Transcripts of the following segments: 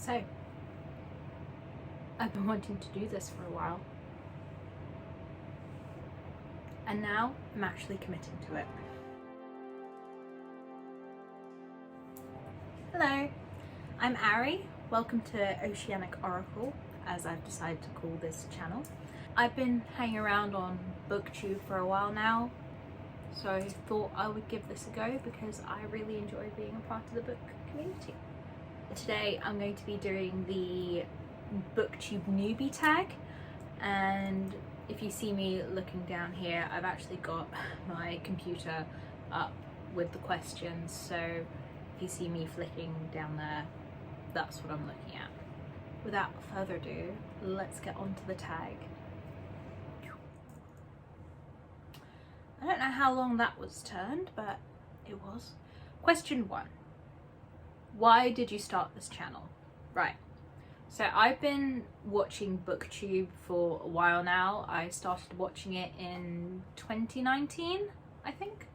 So, I've been wanting to do this for a while, and now I'm actually committing to it. Hello, I'm Ari. Welcome to Oceanic Oracle, as I've decided to call this channel. I've been hanging around on BookTube for a while now, so I thought I would give this a go because I really enjoy being a part of the book community. Today I'm going to be doing the BookTube Newbie Tag, and if you see me looking down here, I've actually got my computer up with the questions, so if you see me flicking down there, that's what I'm looking at. Without further ado, let's get on to the tag. I don't know how long that was turned, but it was. Question 1. Why did you start this channel? Right. So I've been watching BookTube for a while now. I started watching it in 2019, I think.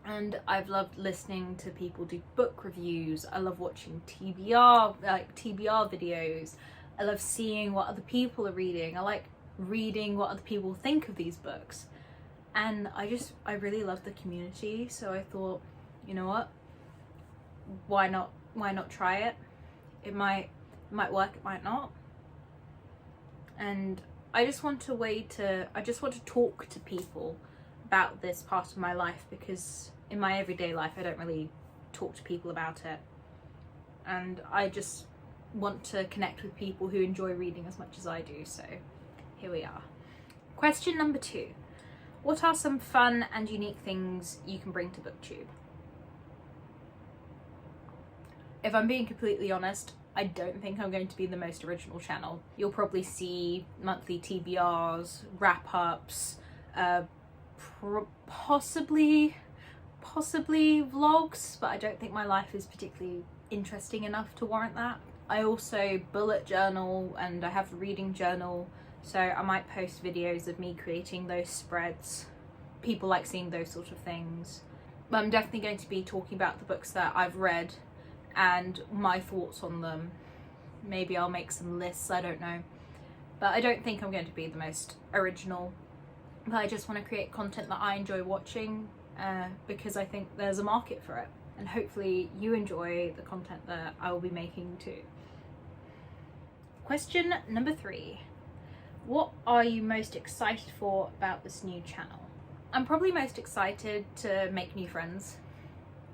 And I've loved listening to people do book reviews. I love watching TBR videos. I love seeing what other people are reading. I like reading what other people think of these books. And I really love the community, so I thought, you know what? Why not try it? It might work, it might not. And I just want to talk to people about this part of my life, because in my everyday life I don't really talk to people about it, and I just want to connect with people who enjoy reading as much as I do, so here we are. Question number 2. What are some fun and unique things you can bring to BookTube? If I'm being completely honest, I don't think I'm going to be the most original channel. You'll probably see monthly TBRs, wrap-ups, possibly vlogs, but I don't think my life is particularly interesting enough to warrant that. I also bullet journal and I have a reading journal, so I might post videos of me creating those spreads. People like seeing those sort of things. But I'm definitely going to be talking about the books that I've read and my thoughts on them. Maybe I'll make some lists, I don't know. But I don't think I'm going to be the most original. But I just want to create content that I enjoy watching, because I think there's a market for it. And hopefully you enjoy the content that I will be making too. Question number 3. What are you most excited for about this new channel? I'm probably most excited to make new friends.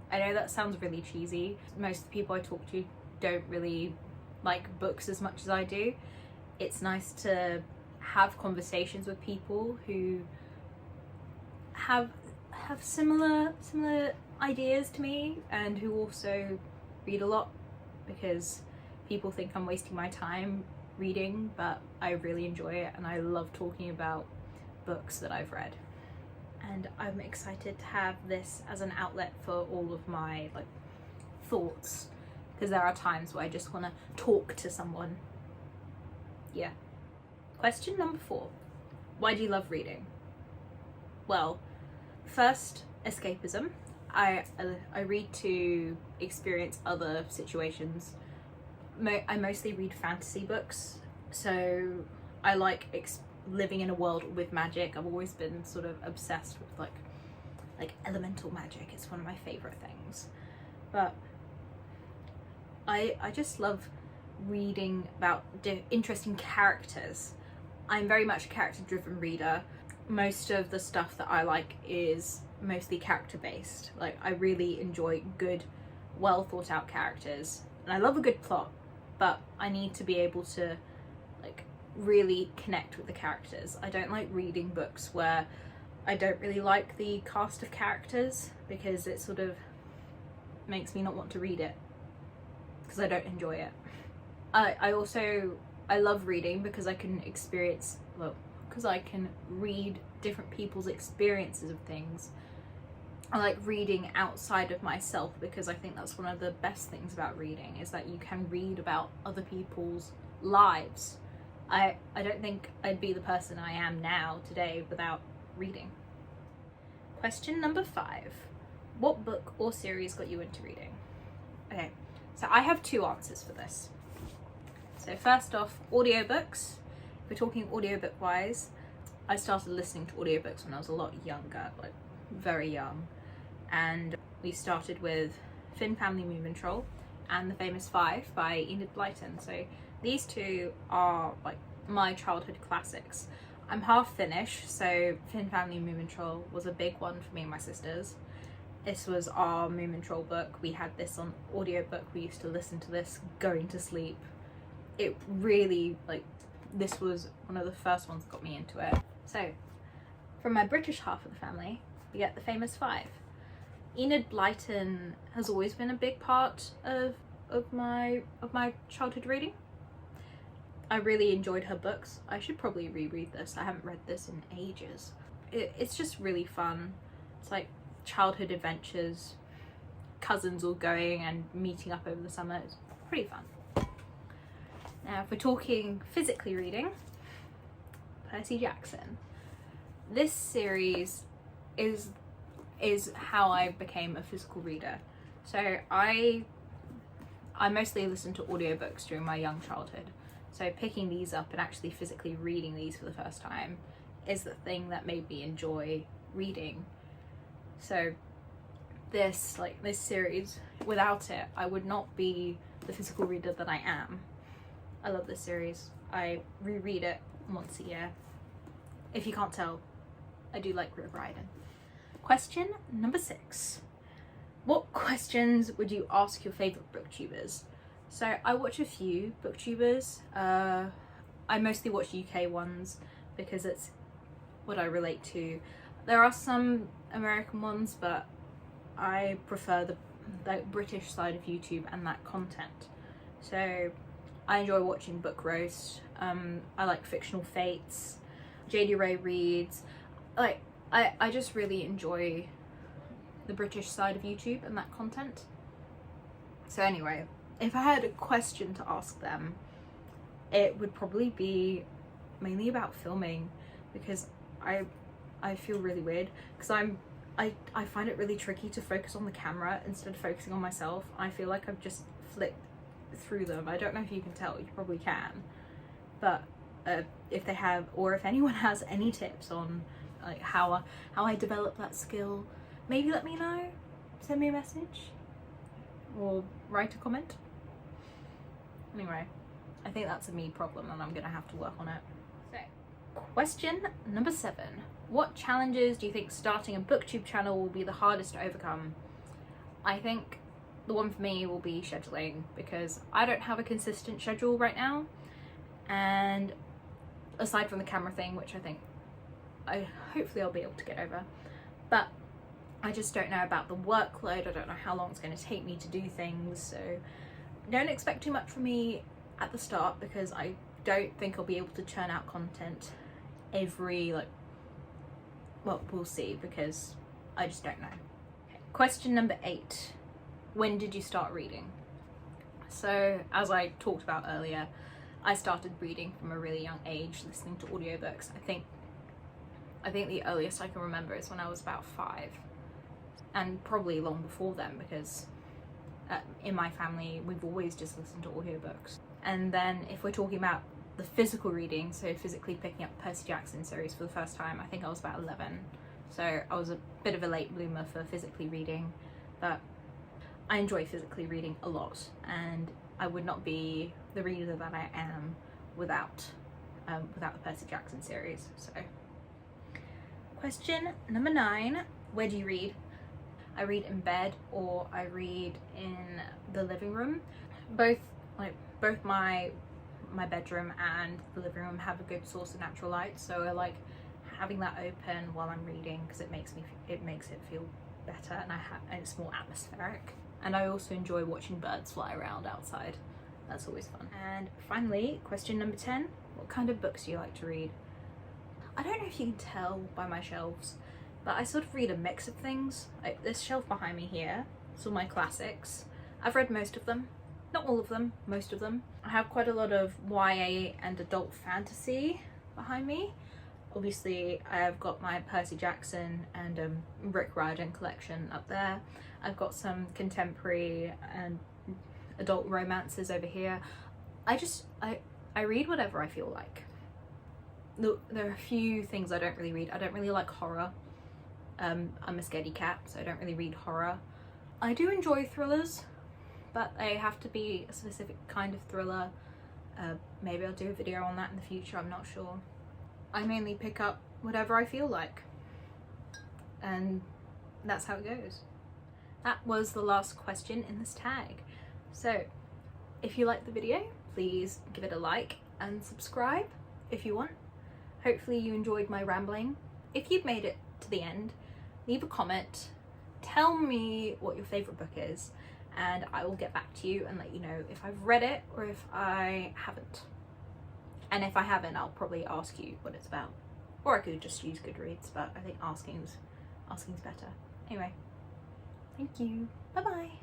I know that sounds really cheesy. Most of the people I talk to don't really like books as much as I do. It's nice to have conversations with people who have similar ideas to me and who also read a lot, because people think I'm wasting my time reading, but I really enjoy it and I love talking about books that I've read. And I'm excited to have this as an outlet for all of my thoughts, because there are times where I just want to talk to someone. Yeah. Question number 4. Why do you love reading? Well, first, escapism. I read to experience other situations. I mostly read fantasy books, so I like living in a world with magic. I've always been sort of obsessed with like elemental magic. It's one of my favorite things. But I just love reading about interesting characters. I'm very much a character-driven reader. Most of the stuff that I like is mostly character-based. Like, I really enjoy good, well-thought-out characters, and I love a good plot, but I need to be able to really connect with the characters. I don't like reading books where I don't really like the cast of characters, because it sort of makes me not want to read it, because I don't enjoy it. I love reading because I can read different people's experiences of things. I like reading outside of myself, because I think that's one of the best things about reading, is that you can read about other people's lives. I don't think I'd be the person I am now today without reading. Question number 5. What book or series got you into reading? Okay, So I have two answers for this. So first off, audiobooks. If we're talking audiobook wise, I started listening to audiobooks when I was a lot younger, like very young. And we started with Finn Family Movement Troll and The Famous Five by Enid Blyton. So these two are like my childhood classics. I'm half Finnish, so Finn Family Movement Troll was a big one for me and my sisters. This was our Movement Troll book. We had this on audiobook. We used to listen to this going to sleep. It really, like, this was one of the first ones that got me into it. So, from my British half of the family, we get The Famous Five. Enid Blyton has always been a big part of my childhood reading. I really enjoyed her books. I should probably reread this. I haven't read this in ages. It's just really fun. It's like childhood adventures, cousins all going and meeting up over the summer. It's pretty fun. Now, if we're talking physically reading, Percy Jackson. This series is how I became a physical reader. So I mostly listened to audiobooks during my young childhood. So picking these up and actually physically reading these for the first time is the thing that made me enjoy reading. So this series, without it, I would not be the physical reader that I am. I love this series. I reread it once a year. If you can't tell, I do like River Riding. Question number 6. What questions would you ask your favourite booktubers? So I watch a few booktubers. I mostly watch UK ones because it's what I relate to. There are some American ones, but I prefer the British side of YouTube and that content. So I enjoy watching Book Roast. I like Fictional Fates, JD Ray reads. Like I just really enjoy the British side of YouTube and that content. So anyway, if I had a question to ask them, it would probably be mainly about filming, because I feel really weird because I find it really tricky to focus on the camera instead of focusing on myself. I feel like I've just flicked through them. I don't know if you can tell, you probably can, but if they have, or if anyone has any tips on like how I develop that skill, maybe let me know, send me a message or write a comment. Anyway, I think that's a me problem and I'm gonna have to work on it. So, question number 7. What challenges do you think starting a BookTube channel will be the hardest to overcome? I think the one for me will be scheduling, because I don't have a consistent schedule right now, and aside from the camera thing, which I think hopefully I'll be able to get over, but I just don't know about the workload. I don't know how long it's going to take me to do things, so don't expect too much from me at the start, because I don't think I'll be able to churn out content every, well, we'll see, because I just don't know. Okay. Question number 8. When did you start reading? So, as I talked about earlier, I started reading from a really young age, listening to audiobooks. I think the earliest I can remember is when I was about 5, and probably long before then, because in my family we've always just listened to audiobooks. And then if we're talking about the physical reading, so physically picking up Percy Jackson series for the first time, I think I was about 11. So I was a bit of a late bloomer for physically reading, but I enjoy physically reading a lot, and I would not be the reader that I am without the Percy Jackson series. So, question number 9. Where do you read? I read in bed, or I read in the living room. Both my bedroom and the living room have a good source of natural light, so I like having that open while I'm reading, because it makes it feel better, and it's more atmospheric. And I also enjoy watching birds fly around outside. That's always fun. And finally, question number 10. What kind of books do you like to read? I don't know if you can tell by my shelves, but I sort of read a mix of things. Like this shelf behind me here, it's all my classics. I've read most of them. Not all of them, most of them. I have quite a lot of YA and adult fantasy behind me. Obviously, I've got my Percy Jackson and Rick Riordan collection up there. I've got some contemporary and adult romances over here. I read whatever I feel like. There are a few things I don't really read. I don't really like horror. I'm a scaredy cat, so I don't really read horror. I do enjoy thrillers, but they have to be a specific kind of thriller. Maybe I'll do a video on that in the future, I'm not sure. I mainly pick up whatever I feel like, and that's how it goes. That was the last question in this tag. So if you liked the video, please give it a like and subscribe if you want. Hopefully you enjoyed my rambling. If you've made it to the end, leave a comment, tell me what your favourite book is, and I will get back to you and let you know if I've read it or if I haven't. And if I haven't, I'll probably ask you what it's about. Or I could just use Goodreads, but I think asking's better. Anyway, thank you. Bye bye.